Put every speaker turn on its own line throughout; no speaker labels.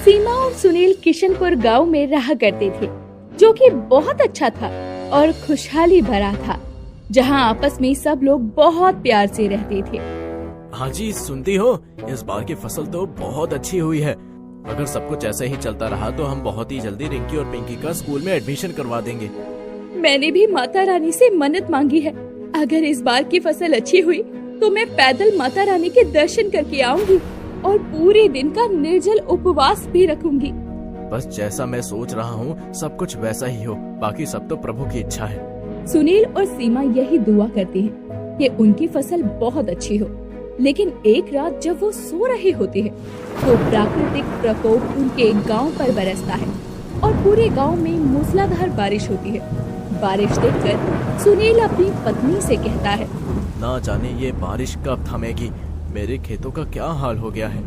सीमा और सुनील किशनपुर गांव में रहा करते थे, जो कि बहुत अच्छा था और खुशहाली भरा था, जहां आपस में सब लोग बहुत प्यार से रहते थे।
हाँ जी, सुनती हो, इस बार की फसल तो बहुत अच्छी हुई है। अगर सब कुछ ऐसे ही चलता रहा तो हम बहुत ही जल्दी रिंकी और पिंकी का स्कूल में एडमिशन करवा देंगे।
मैंने भी माता रानी से मन्नत मांगी है। अगर इस बार की फसल अच्छी हुई तो मैं पैदल माता रानी के दर्शन करके आऊंगी और पूरे दिन का निर्जल उपवास भी रखूंगी।
बस जैसा मैं सोच रहा हूँ सब कुछ वैसा ही हो, बाकी सब तो प्रभु की इच्छा है।
सुनील और सीमा यही दुआ करते हैं कि उनकी फसल बहुत अच्छी हो। लेकिन एक रात जब वो सो रहे होते हैं तो प्राकृतिक प्रकोप उनके गांव पर बरसता है और पूरे गांव में मूसलाधार बारिश होती है। बारिश देखकर सुनील अपनी पत्नी से कहता है,
ना जाने ये बारिश कब थमेगी, मेरे खेतों का क्या हाल हो गया है।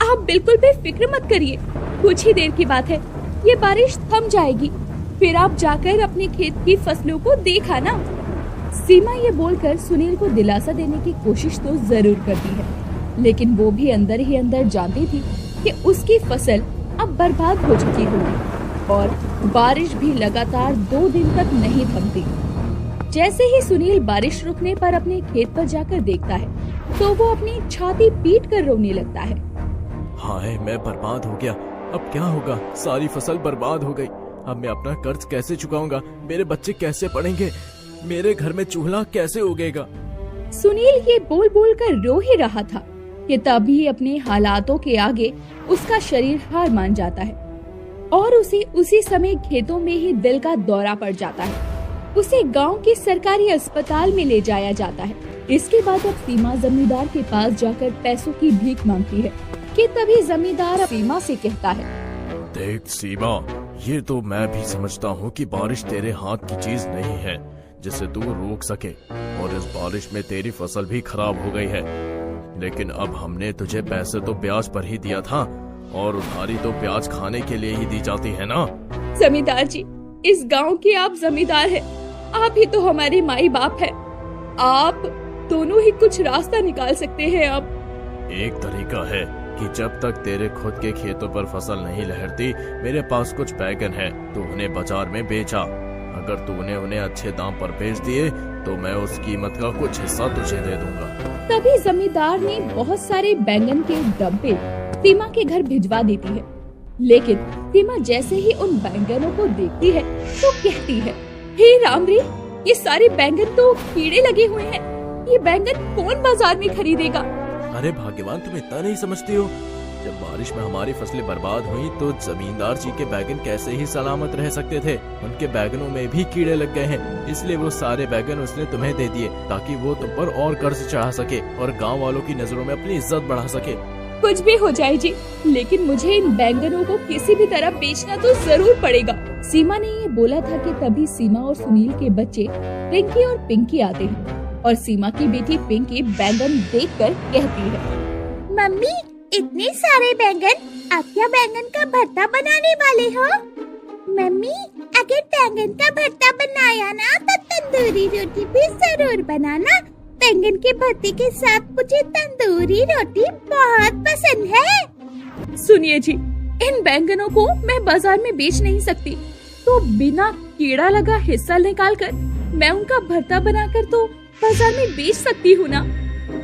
आप बिल्कुल भी फिक्र मत करिए, कुछ ही देर की बात है, ये बारिश थम जाएगी, फिर आप जाकर अपने खेत की फसलों को देखा ना। सीमा ये बोलकर सुनील को दिलासा देने की कोशिश तो जरूर करती है, लेकिन वो भी अंदर ही अंदर जानती थी कि उसकी फसल अब बर्बाद हो चुकी होगी और बारिश भी लगातार 2 दिन तक नहीं थमती। जैसे ही सुनील बारिश रुकने पर अपने खेत पर जाकर देखता है तो वो अपनी छाती पीट कर रोने लगता है।
हाय, मैं बर्बाद हो गया, अब क्या होगा, सारी फसल बर्बाद हो गई। अब मैं अपना कर्ज कैसे चुकाऊंगा, मेरे बच्चे कैसे पढ़ेंगे, मेरे घर में चूल्हा कैसे उगेगा।
सुनील ये बोल बोल कर रो ही रहा था कि तभी अपने हालातों के आगे उसका शरीर हार मान जाता है और उसे उसी समय खेतों में ही दिल का दौरा पड़ जाता है। उसे गांव के सरकारी अस्पताल में ले जाया जाता है। इसके बाद अब सीमा जमींदार के पास जाकर पैसों की भीख मांगती है कि तभी जमींदार सीमा से कहता है,
देख सीमा, ये तो मैं भी समझता हूँ कि बारिश तेरे हाथ की चीज नहीं है जिसे तू रोक सके, और इस बारिश में तेरी फसल भी खराब हो गई है। लेकिन अब हमने तुझे पैसे तो ब्याज पर ही दिया था और उधारी तो ब्याज खाने के लिए ही दी जाती है ना।
जमींदार जी, इस गांव के आप जमींदार हैं, आप ही तो हमारे माई बाप हैं। आप दोनों ही कुछ रास्ता निकाल सकते हैं। अब
एक तरीका है कि जब तक तेरे खुद के खेतों पर फसल नहीं लहरती, मेरे पास कुछ बैगन है, तू उन्हें बाजार में बेचा। अगर तूने उन्हें अच्छे दाम पर बेच दिए तो मैं उस कीमत का कुछ हिस्सा तुझे दे दूंगा।
तभी जमींदार ने बहुत सारे बैंगन के डब्बे सीमा के घर भिजवा देती है। लेकिन सीमा जैसे ही उन बैंगनों को देखती है तो कहती है, हे राम रे, ये सारे बैंगन तो कीड़े लगे हुए हैं, ये बैंगन कौन बाजार में खरीदेगा।
अरे भाग्यवान, तुम इतना नहीं समझती हो। जब बारिश में हमारी फसलें बर्बाद हुई तो जमींदार जी के बैगन कैसे ही सलामत रह सकते थे। उनके बैगनों में भी कीड़े लग गए हैं, इसलिए वो सारे बैगन उसने तुम्हें दे दिए ताकि वो तुम पर और कर्ज चढ़ा सके और गांव वालों की नजरों में अपनी इज्जत बढ़ा सके।
कुछ भी हो जाए जी, लेकिन मुझे इन बैंगनों को किसी भी तरह बेचना तो जरूर पड़ेगा। सीमा ने ये बोला था कि तभी सीमा और सुनील के बच्चे रिंकी और पिंकी आते हैं और सीमा की बेटी पिंकी बैंगन देखकर कहती है,
मम्मी, इतने सारे बैंगन, आप क्या बैंगन का भरता बनाने वाले हो? मम्मी, अगर बैंगन का भरता बनाया ना तो तंदूरी रोटी भी जरूर बनाना। बैंगन के भरते के साथ मुझे तंदूरी रोटी बहुत पसंद है।
सुनिए जी, इन बैंगनों को मैं बाजार में बेच नहीं सकती, तो बिना कीड़ा लगा हिस्सा निकाल कर मैं उनका भरता बनाकर तो बाजार में बेच सकती हूँ ना।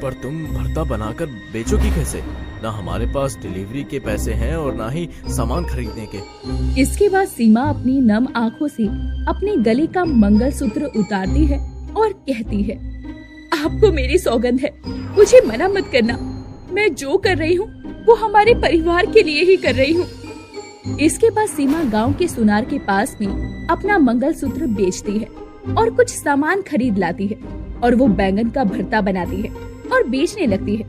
पर तुम भरता बनाकर बेचोगी कैसे? ना हमारे पास डिलीवरी के पैसे हैं और ना ही सामान खरीदने के।
इसके बाद सीमा अपनी नम आँखों से अपने गले का मंगलसूत्र उतारती है और कहती है, आपको मेरी सौगंध है, मुझे मना मत करना। मैं जो कर रही हूँ वो हमारे परिवार के लिए ही कर रही हूँ। इसके बाद सीमा गांव के सुनार के पास में अपना मंगलसूत्र बेचती है और कुछ सामान खरीद लाती है और वो बैंगन का भरता बनाती है और बेचने लगती है।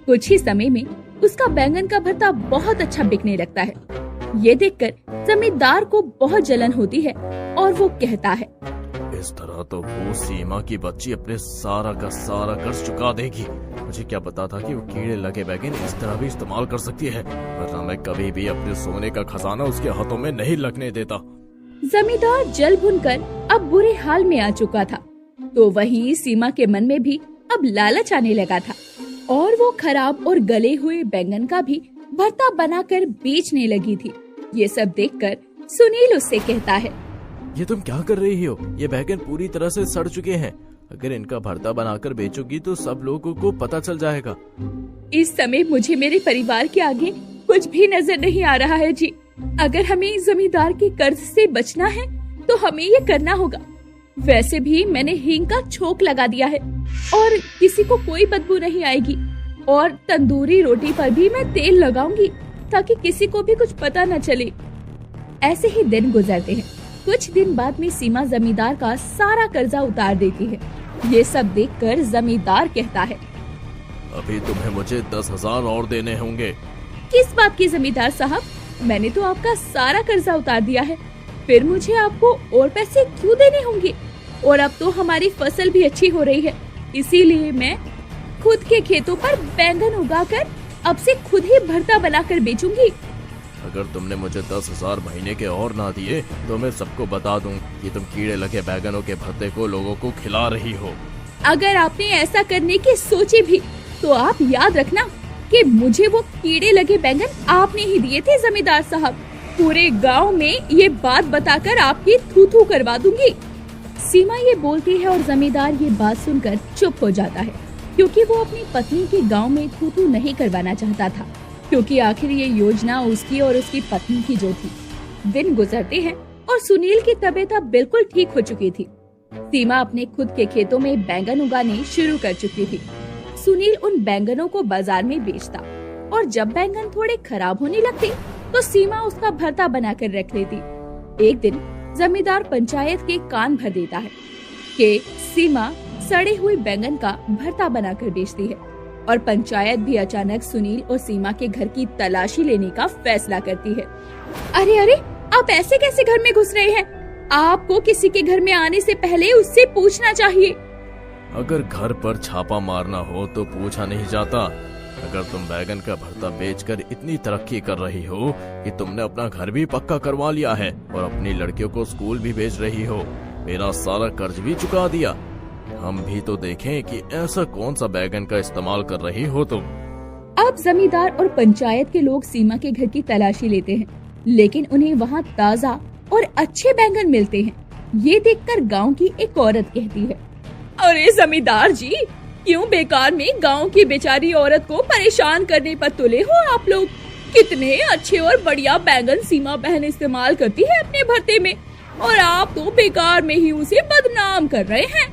कुछ ही समय में उसका बैंगन का भरता बहुत अच्छा बिकने लगता है। ये देखकर जमींदार को बहुत जलन होती है और वो कहता है,
इस तरह तो वो सीमा की बच्ची अपने सारा का सारा कर्ज चुका देगी। मुझे क्या पता था कि वो कीड़े लगे बैगन इस तरह भी इस्तेमाल कर सकती है, वरना मैं कभी भी अपने सोने का खजाना उसके हाथों में नहीं लगने देता।
जमींदार जल भुनकर अब बुरे हाल में आ चुका था, तो वहीं सीमा के मन में भी अब लालच आने लगा था और वो खराब और गले हुए बैंगन का भी भरता बनाकर बेचने लगी थी। ये सब देखकर सुनील उससे कहता है,
ये तुम क्या कर रही हो? ये बैगन पूरी तरह से सड़ चुके हैं। अगर इनका भरता बनाकर बेचोगी तो सब लोगों को पता चल जाएगा।
इस समय मुझे मेरे परिवार के आगे कुछ भी नजर नहीं आ रहा है जी। अगर हमें जमींदार के कर्ज से बचना है तो हमें ये करना होगा। वैसे भी मैंने हींग का छोक लगा दिया है और किसी को कोई बदबू नहीं आएगी। और तंदूरी रोटी पर भी मैं तेल लगाऊंगी ताकि किसी को भी कुछ पता न चले। ऐसे ही दिन गुजरते हैं। कुछ दिन बाद में सीमा जमींदार का सारा कर्जा उतार देती है। ये सब देखकर जमींदार कहता है,
अभी तुम्हें मुझे 10,000 और देने होंगे।
किस बात की जमींदार साहब? मैंने तो आपका सारा कर्जा उतार दिया है, फिर मुझे आपको और पैसे क्यों देने होंगे? और अब तो हमारी फसल भी अच्छी हो रही है, इसीलिए मैं खुद के खेतों पर बैंगन उगाकर अब से खुद ही भरता बनाकर बेचूंगी।
अगर तुमने मुझे 10,000 महीने के और ना दिए तो मैं सबको बता दूं कि तुम कीड़े लगे बैगनों के भरते को लोगों को खिला रही हो।
अगर आपने ऐसा करने की सोची भी तो आप याद रखना कि मुझे वो कीड़े लगे बैंगन आपने ही दिए थे जमींदार साहब। पूरे गांव में ये बात बताकर आपकी थू-थू करवा दूंगी। सीमा ये बोलती है और जमींदार ये बात सुनकर चुप हो जाता है, क्योंकि वो अपनी पत्नी के गांव में थू-थू नहीं करवाना चाहता था, क्योंकि आखिर ये योजना उसकी और उसकी पत्नी की जो थी। दिन गुजरते हैं और सुनील की तबीयत अब बिल्कुल ठीक हो चुकी थी। सीमा अपने खुद के खेतों में बैंगन उगाने शुरू कर चुकी थी। सुनील उन बैंगनों को बाजार में बेचता और जब बैंगन थोड़े खराब होने लगते तो सीमा उसका भरता बनाकर रख लेती। एक दिन जमींदार पंचायत के कान भर देता है कि सीमा सड़े हुए बैंगन का भरता बनाकर बेचती है और पंचायत भी अचानक सुनील और सीमा के घर की तलाशी लेने का फैसला करती है। अरे अरे, आप ऐसे कैसे घर में घुस रहे हैं? आपको किसी के घर में आने से पहले उससे पूछना चाहिए।
अगर घर पर छापा मारना हो तो पूछा नहीं जाता। अगर तुम बैगन का भरता बेचकर इतनी तरक्की कर रही हो कि तुमने अपना घर भी पक्का करवा लिया है और अपनी लड़कियों को स्कूल भी भेज रही हो, मेरा सारा कर्ज भी चुका दिया, हम भी तो देखें कि ऐसा कौन सा बैगन का इस्तेमाल कर रही हो तुम।
अब जमींदार और पंचायत के लोग सीमा के घर की तलाशी लेते हैं, लेकिन उन्हें वहाँ ताज़ा और अच्छे बैंगन मिलते हैं। ये देखकर गांव की एक औरत कहती है, अरे जमींदार जी, क्यों बेकार में गांव की बेचारी औरत को परेशान करने पर तुले हो आप लोग? कितने अच्छे और बढ़िया बैंगन सीमा बहन इस्तेमाल करती है अपने भरते में, और आप तो बेकार में ही उसे बदनाम कर रहे हैं।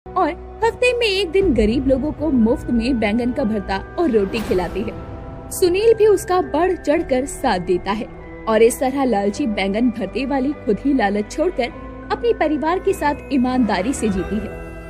और हफ्ते में एक दिन गरीब लोगों को मुफ्त में बैंगन का भरता और रोटी खिलाती है। सुनील भी उसका बढ़ चढ़कर साथ देता है और इस तरह लालची बैंगन भरते वाली खुद ही लालच छोड़कर अपने परिवार के साथ ईमानदारी से जीती है।